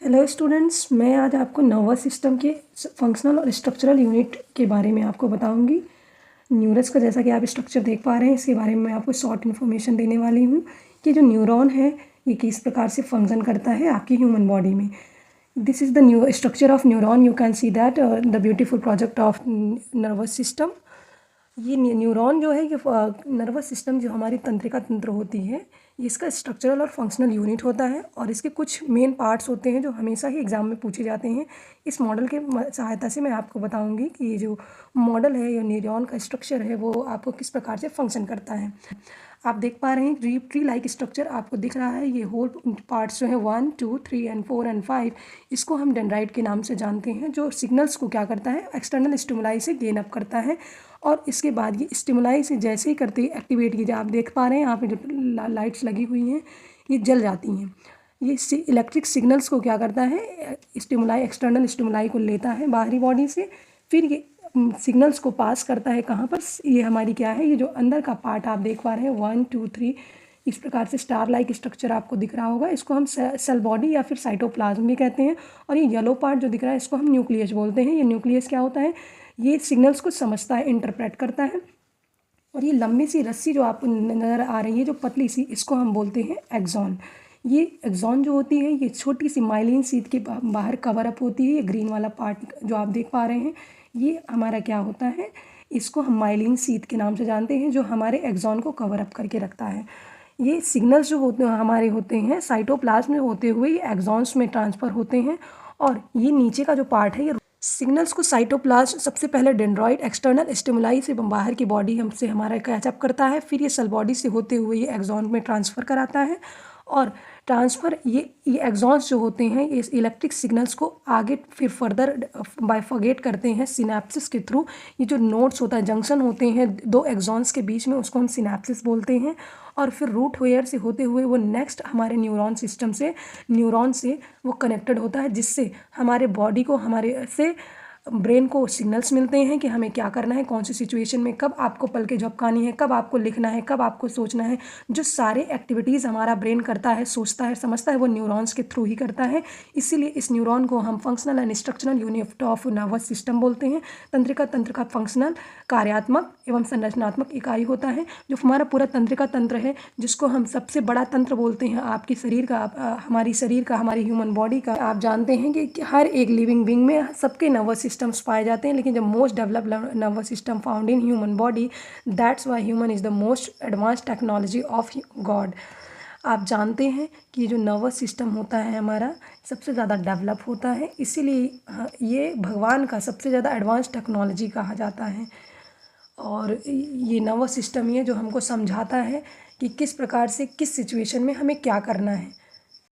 Hello students, मैं आज आपको नर्वस सिस्टम के फंक्शनल और स्ट्रक्चरल यूनिट के बारे में आपको बताऊंगी। न्यूरस का जैसा कि आप स्ट्रक्चर देख पा रहे हैं, इसके बारे में मैं आपको शॉर्ट इन्फॉर्मेशन देने वाली हूँ कि जो न्यूरॉन है ये किस प्रकार से फंक्शन करता है आपकी ह्यूमन बॉडी में। This is the new structure of neuron. You can see that the beautiful project of nervous system. ये न्यूरॉन जो है, ये नर्वस सिस्टम जो हमारी तंत्रिका तंत्र होती है, ये इसका स्ट्रक्चरल और फंक्शनल यूनिट होता है और इसके कुछ मेन पार्ट्स होते हैं जो हमेशा ही एग्जाम में पूछे जाते हैं। इस मॉडल के सहायता से मैं आपको बताऊंगी कि ये जो मॉडल है, ये न्यूरॉन का स्ट्रक्चर है, वो आपको किस प्रकार से फंक्शन करता है। आप देख पा रहे हैं ट्री लाइक स्ट्रक्चर आपको दिख रहा है। ये होल पार्ट्स जो है 1, 2, 3 एंड 4 एंड 5, इसको हम डेंड्राइट के नाम से जानते हैं, जो सिग्नल्स को क्या करता है, एक्सटर्नल स्टिमुलाई से गेन अप करता है। और इसके बाद ये स्टिमुलाई से जैसे ही करते ही एक्टिवेट कीजिए, आप देख पा रहे हैं यहाँ पे जो लाइट्स लगी हुई हैं ये जल जाती हैं। ये इलेक्ट्रिक सिग्नल्स को क्या करता है, स्टिमुलाई एक्सटर्नल स्टिमुलाई को लेता है बाहरी बॉडी से, फिर ये सिग्नल्स को पास करता है कहाँ पर, ये हमारी क्या है, ये जो अंदर का पार्ट आप देख पा रहे हैं 1, 2, 3, इस प्रकार से स्टार लाइक स्ट्रक्चर आपको दिख रहा होगा। इसको हम सेल बॉडी या फिर साइटोप्लाज्म भी कहते हैं। और ये येलो पार्ट जो दिख रहा है इसको हम न्यूक्लियस बोलते हैं। ये न्यूक्लियस क्या होता है, ये सिग्नल्स को समझता है, इंटरप्रेट करता है। और ये लंबी सी रस्सी जो आपको नज़र आ रही है, जो पतली सी, इसको हम बोलते हैं एक्सॉन। ये एक्सॉन जो होती है, ये छोटी सी माइलिन शीथ के बाहर कवर अप होती है। ये ग्रीन वाला पार्ट जो आप देख पा रहे हैं, ये हमारा क्या होता है, इसको हम माइलिन शीथ के नाम से जानते हैं, जो हमारे एक्सॉन को कवर अप करके रखता है। ये सिग्नल्स जो होते हमारे होते हैं साइटोप्लाज्म में होते हुए ये एक्सॉन्स में ट्रांसफ़र होते हैं। और ये नीचे का जो पार्ट है, ये सिग्नल्स को साइटोप्लाज्म सबसे पहले डेंड्रॉइड एक्सटर्नल स्टिमुलाई से बाहर की बॉडी हमसे हमारा कैचअप करता है, फिर ये सेल बॉडी से होते हुए ये एक्सॉन में ट्रांसफ़र कराता है। और ट्रांसफ़र ये एक्सॉन्स जो होते हैं, इस इलेक्ट्रिक सिग्नल्स को आगे फिर फर्दर बाइफर्गेट करते हैं सिनेप्सिस के थ्रू। ये जो नोड्स होता है, जंक्शन होते हैं दो एक्सॉन्स के बीच में, उसको हम सिनेप्सिस बोलते हैं। और फिर रूट वेयर से होते हुए वो नेक्स्ट हमारे न्यूरॉन से वो कनेक्टेड होता है, जिससे हमारे बॉडी को, हमारे से ब्रेन को सिग्नल्स मिलते हैं कि हमें क्या करना है, कौन सी सिचुएशन में कब आपको पलकें झपकानी है, कब आपको लिखना है, कब आपको सोचना है। जो सारे एक्टिविटीज़ हमारा ब्रेन करता है, सोचता है, समझता है, वो न्यूरॉन्स के थ्रू ही करता है। इसीलिए इस न्यूरॉन को हम functional and structural unit of nervous system बोलते हैं। तंत्रिका तंत्र का फंक्शनल, कार्यात्मक एवं संरचनात्मक इकाई होता है। जो हमारा पूरा तंत्रिका तंत्र है, जिसको हम सबसे बड़ा तंत्र बोलते हैं आपकी शरीर का, हमारी ह्यूमन बॉडी का। आप जानते हैं कि हर एक लिविंग बींग में सबके नर्वस सिस्टम्स पाए जाते हैं, लेकिन the most developed nervous system found in human body, that's why human is the most advance technology of God. आप जानते हैं कि जो नर्वस सिस्टम होता है हमारा, सबसे ज़्यादा डेवलप होता है, इसीलिए ये भगवान का सबसे ज़्यादा एडवांस टेक्नोलॉजी कहा जाता है। और ये नर्वस सिस्टम ही है जो हमको समझाता है कि किस प्रकार से किस सिचुएशन में हमें क्या करना है।